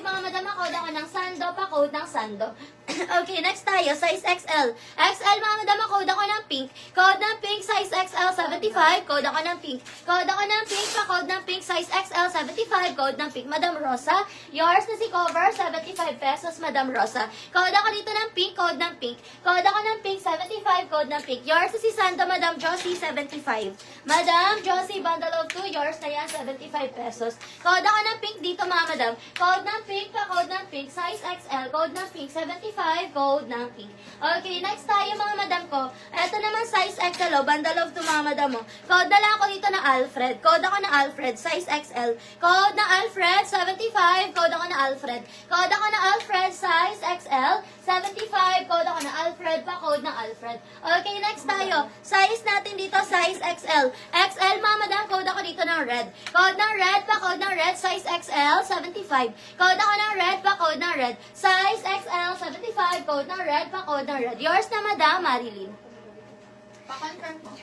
mga madam, code ako ng sando, pa-code ng sando. Okay, next tayo, size XL. XL, mga madam, code ako ng pink. Code ng pink, size XL, 75. Code ako ng pink. Code ako ng pink, pa-code ng pink, size XL, 75. Code ng pink, Madam Rosa. Yours na si cover, 75 pesos, Madam Rosa. Code ako dito ng pink, code ng pink. Code ako ng pink, 75. Code ng pink. Yours na si Sando, Madam Josie, 75. Madam Josie, bundle of 2. Yours na yan, 75 pesos. Code ako ng pink dito, mga madam. Code ng pink, pa-code ng pink, size XL. Code ng pink, 75. Code ng pink. Okay, next tayo, mga madam ko. Ito naman, size XL, bundle of 2, mga madam mo. Code na lang ako dito ng Alfred. Code ako ng Alfred, size XL. Code ng Alfred, 75. Code ako ng Alfred. Code ako ng Alfred, size XL, 75. Code ako ng Alfred, pa-code ng Alfred. Okay, next tayo. Size natin dito, size XL. XL, mga madam, code ako dito ng red. Code ng red, pa-code ng red, size XL, 75. Code ako ng red, pa-code ng red, size XL, 75. Code ng red, pa-code ng red. Yours na, Madam Marilyn. Pa-confirm po.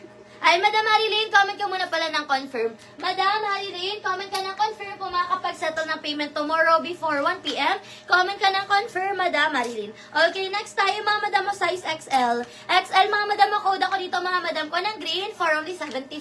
Ay, Madam Marilyn, comment ka muna pala ng confirm. Madam Marilyn, comment ka ng confirm kung makakapag-settle ng payment tomorrow before 1 p.m. Comment ka ng confirm, Madam Marilyn. Okay, next tayo, mga madam mo, size XL. XL, mga madam mo, code ako dito, mga madam ko, ng green for only 75.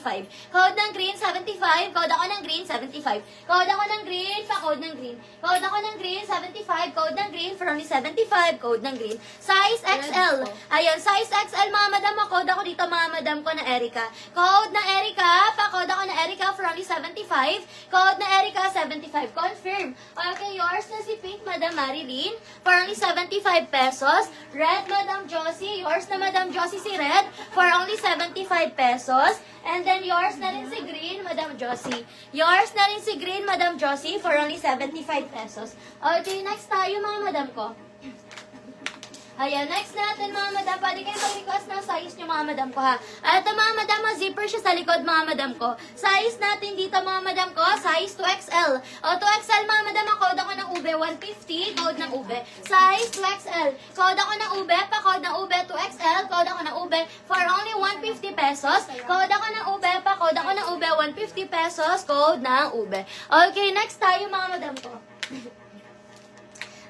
Code ng green, 75. Code ako ng green, 75. Code ako ng green, pa-code ng green. Code ako ng green, 75. Code ng green for only 75. Code ng green. Size XL. Ayan, size XL, mga madam mo, code ako dito, mga madam ko, na Erica. Code na Erica, pa-code ako na Erica for only 75. Code na Erica, 75. Confirm. Okay, yours na si Pink, Madam Marilyn, for only 75 pesos. Red, Madam Josie. Yours na, Madam Josie, si Red, for only 75 pesos. And then yours na rin si Green, Madam Josie. Yours na rin si Green, Madam Josie, for only 75 pesos. Okay, next tayo, mga madam ko. Ayan, next natin, mga madam. Pwede kayo mag-request ng size nyo, mga madam ko, ha. Ito, mga madam, zipper siya sa likod, mga madam ko. Size natin dito, mga madam ko, size 2XL. O, 2XL, mga madam, ang code ako ng ube, 150, code ng ube. Size 2XL. Code ako ng ube, pa-code ng ube, 2XL. Code ako ng ube, for only 150 pesos. Code ako ng ube, pa-code ako ng ube, 150 pesos. Code ng ube. Okay, next tayo, mga madam ko.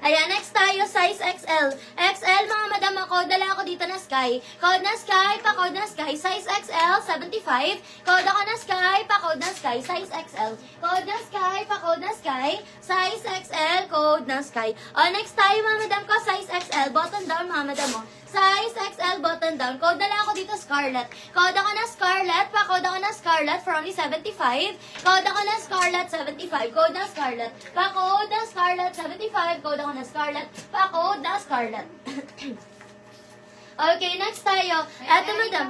Ayan, next tayo, size XL. XL, mga madam, ako, dala ako dito na Sky. Code na Sky, pa-code na Sky. Size XL, 75. Code ako na Sky, pa-code na Sky. Size XL. Code na Sky, pa-code na Sky. Size XL, code na Sky. O, next tayo, mga madam ko, size XL. Button down, mga madam mo. Size XL, button down. Code na lang ako dito, Scarlet. Code ako na Scarlet, pa-code ako na Scarlet for only 75. Code ako na Scarlet, 75. Code na Scarlet. Pa-code na Scarlet, 75. Code ako na Scarlet. Pa-code na Scarlet. Okay, next tayo. Eto, madam.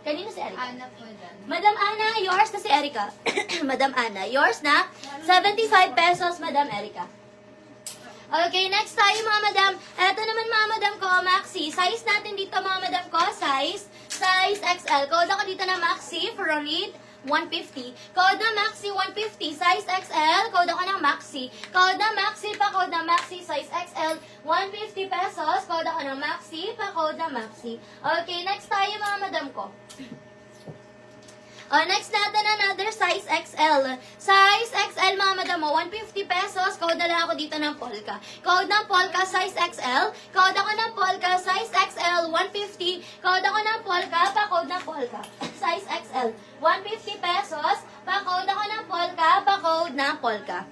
Kanino si Erica? Ana po dyan. Madam Ana, yours na si Erica. Madam Ana, yours na 75 pesos, Madam Erica. Okay, next tayo, mga madam. Eto naman, mga madam ko, Maxi. Size natin dito, mga madam ko, size XL. Code ako dito na Maxi for only 150. Code na Maxi 150, size XL. Code ako ng Maxi. Code na Maxi, pa-code na Maxi, size XL, 150 pesos. Code ako ng Maxi, pa-code na Maxi. Okay, next tayo, mga madam ko. Next natin, another size XL. Size XL, mga madam mo, 150 pesos. Code na lang ako dito ng Polka. Code ng Polka, size XL. Code ako ng Polka, size XL, 150. Code ako ng Polka, pa-code ng Polka. Size XL, 150 pesos. Pa-code ako ng Polka, pa-code ng Polka.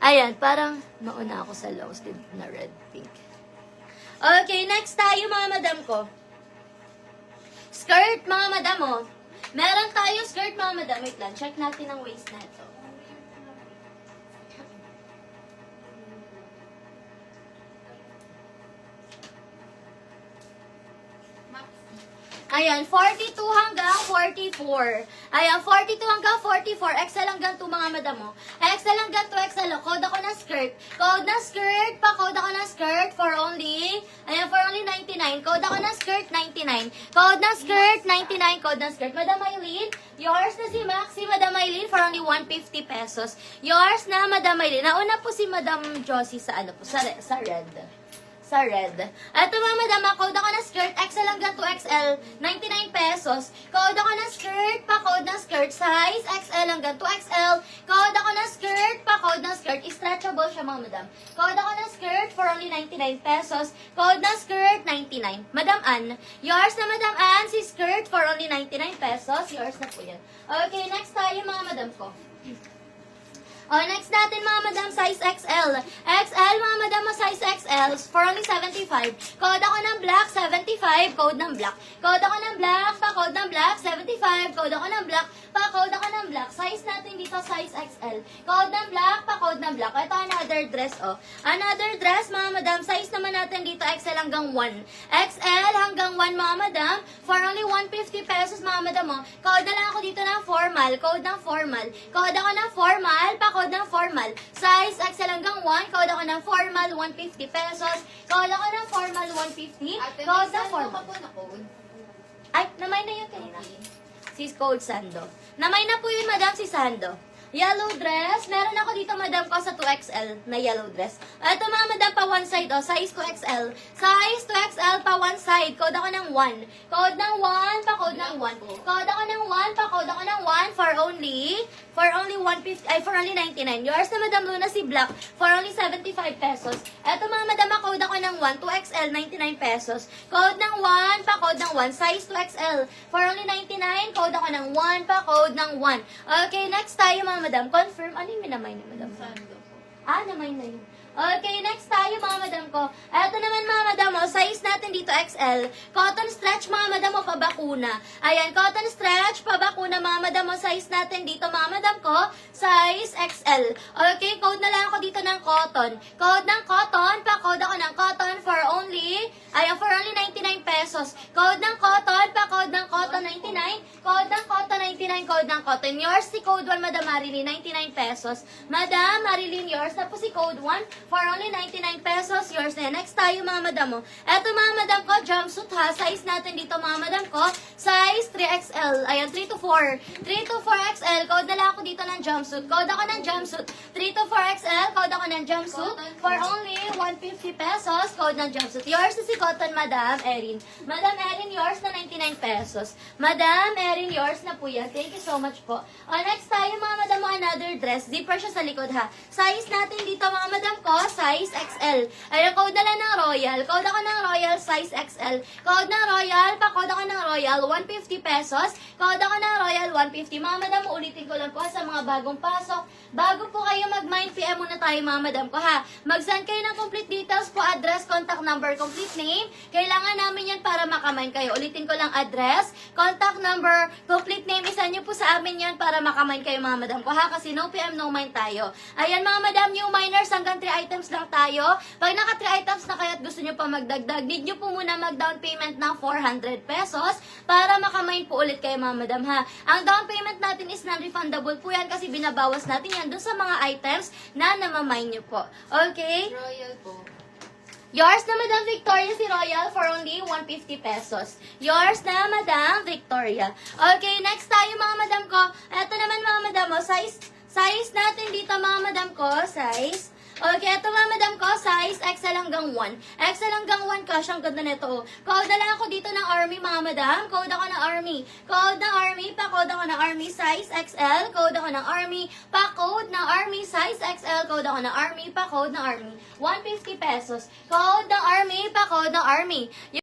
Ayan, parang mauna ako sa long sleeve na red, pink. Okay, next tayo, mga madam ko. Skirt, mga madam mo. Meron tayo skirt, mga madam. Wait lang, check natin ang waist na ito. Ayan, 42 hanggang 44. Ayan, 42 hanggang 44. XL hanggang 2, mga madam mo. XL hanggang 2XL. Code ako na skirt. Code na skirt. Pa-code ako na skirt for only, ayan, for only 99. Code ako na skirt, 99. Code na skirt, 99. Code na skirt. Madam Maylene, yours na si Maxi, Madam Maylene, for only 150 pesos. Yours na, Madam Maylene. Nauna po si Madam Josie sa ano po, sa red. Sa red. Ito, mga madam, code ako na skirt. XL hanggang 2XL, 99 pesos. Code ako ng skirt, pa-code ng skirt, size XL hanggang 2XL. Code ako ng skirt, pa-code ng skirt, stretchable siya mga madam. Code ako ng skirt for only 99 pesos. Code ng skirt, 99. Madam Ann, yours na Madam Ann, si skirt for only 99 pesos. Yours na po yan. Okay, next tayo mga madam ko. Next natin mga madam, size XL. XL mga madam, size XL for only 75. Code ako ng black, 75. Code ng black. Code ako ng black, pa-code ng black, 75. Code ako ng black, pa-code ako ng black. Size natin dito, size XL. Code ng black, pa-code ng black. Ito another dress, Another dress, mga madam. Size naman natin dito, XL hanggang 1. XL hanggang 1, mga madam. For only 150 pesos, mga madam, Code na lang ako dito ng formal. Code ng formal. Code ako ng formal, pa-code ng formal. Size XL hanggang 1. Code ako ng formal, 150 pesos. Code ako ng formal, 150. Ate, Code may ng sando formal. ka po na code. Ay, namay na yun kanina. Si Code Sando. Namay na po yun, madam, si Sando. Yellow dress. Meron ako dito, madam, ko sa 2XL na yellow dress. Ito, mga madam, pa one side, Size 2XL. Size 2XL pa one side. Code ako ng 1. Code ng 1, pa code ng 1. Code ako ng 1, pa code ako ng 1 for only 150, for only 99. Yours na, madam Luna, si black for only 75 pesos. Ito, mga madam, code ako ng 1, 2XL, 99 pesos. Code ng 1, pa code ng 1. Size 2XL for only 99. Code ako ng 1, pa code ng 1. Okay, next tayo, mga madam. Confirm. Ano yung minamay ni madam? Sando po. Namay na yun. Okay, next tayo, mga madam ko. Eto naman, mga madam, size natin dito XL. Cotton stretch, mga madam, pabakuna. Ayan, cotton stretch, pabakuna, mga madam, size natin dito, mga madam ko, size XL. Okay, code na lang ako dito ng cotton. Code ng cotton, pa-code ako ng cotton for only 99 pesos. Code ng cotton, pa-code ng cotton, 99. Code ng cotton, 99. Code ng cotton. Yours, si code 1, Madam Marilyn, 99 pesos. Madam Marilyn, yours na po si code 1 for only 99 pesos. Yours na. Next tayo, mga madam mo. Eto, mga madam ko, jumpsuit ha. Size natin dito, mga madam ko, size 3XL. Ayan, 3 to 4. 3 to 4XL. Code na lang ako dito ng jumpsuit. Code ako ng jumpsuit. 3 to 4XL. Code ako ng jumpsuit for only 150 pesos. Code ng jumpsuit. Yours na si cotton, Madam Erin. Madam Erin, yours na 99 pesos. Madam Erin, yours na po yan. Thank you so much po. Next tayo, mga madam mo, another dress. Zipper siya sa likod ha. Size natin dito, mga madam ko, size XL. Ayan, code na lang ng Royal. Code ako ng Royal, size XL. Code ng Royal, pa-code ako ng Royal, 150 pesos. Code ako ng Royal, 150. Mga madam, ulitin ko lang po sa mga bagong pasok. Bago po kayo mag-mind PM muna tayo, mga madam ko ha. Mag-send kayo ng complete details po, address, contact number, complete name. Kailangan namin yan para makamind kayo. Ulitin ko lang, address, contact number, complete name. Isa nyo po sa amin yan para makamind kayo, mga madam ko ha. Kasi no PM, no mind tayo. Ayan, mga madam, new minors, hanggang 3 items lang tayo. Pag naka 3 items na kayo at gusto nyo pa magdagdag, need nyo po muna mag-down payment ng 400 pesos para makamind po ulit kayo, mga madam ha. Ang down payment natin is non-refundable po yan kasi binabawas natin yan dun sa mga items na namamind nyo po. Okay? Royal po. Yours na, Madam Victoria, si Royal for only 150 pesos. Yours na, Madam Victoria. Okay, next tayo, mga madam ko. Ito naman, mga madam mo, size natin dito, mga madam ko, size. Okay, ito, mga madam ko, size XL hanggang 1. XL hanggang 1 ka, siyang ganda nito. Code na lang ako dito ng Army, mga madam. Code ako ng Army. Code ng Army, pa-code ako ng Army, size XL. Code ako ng Army, pa-code ng Army, size XL. Code ako ng Army, pa-code ng Army. 150 pesos. Code ng Army, pa-code ng Army.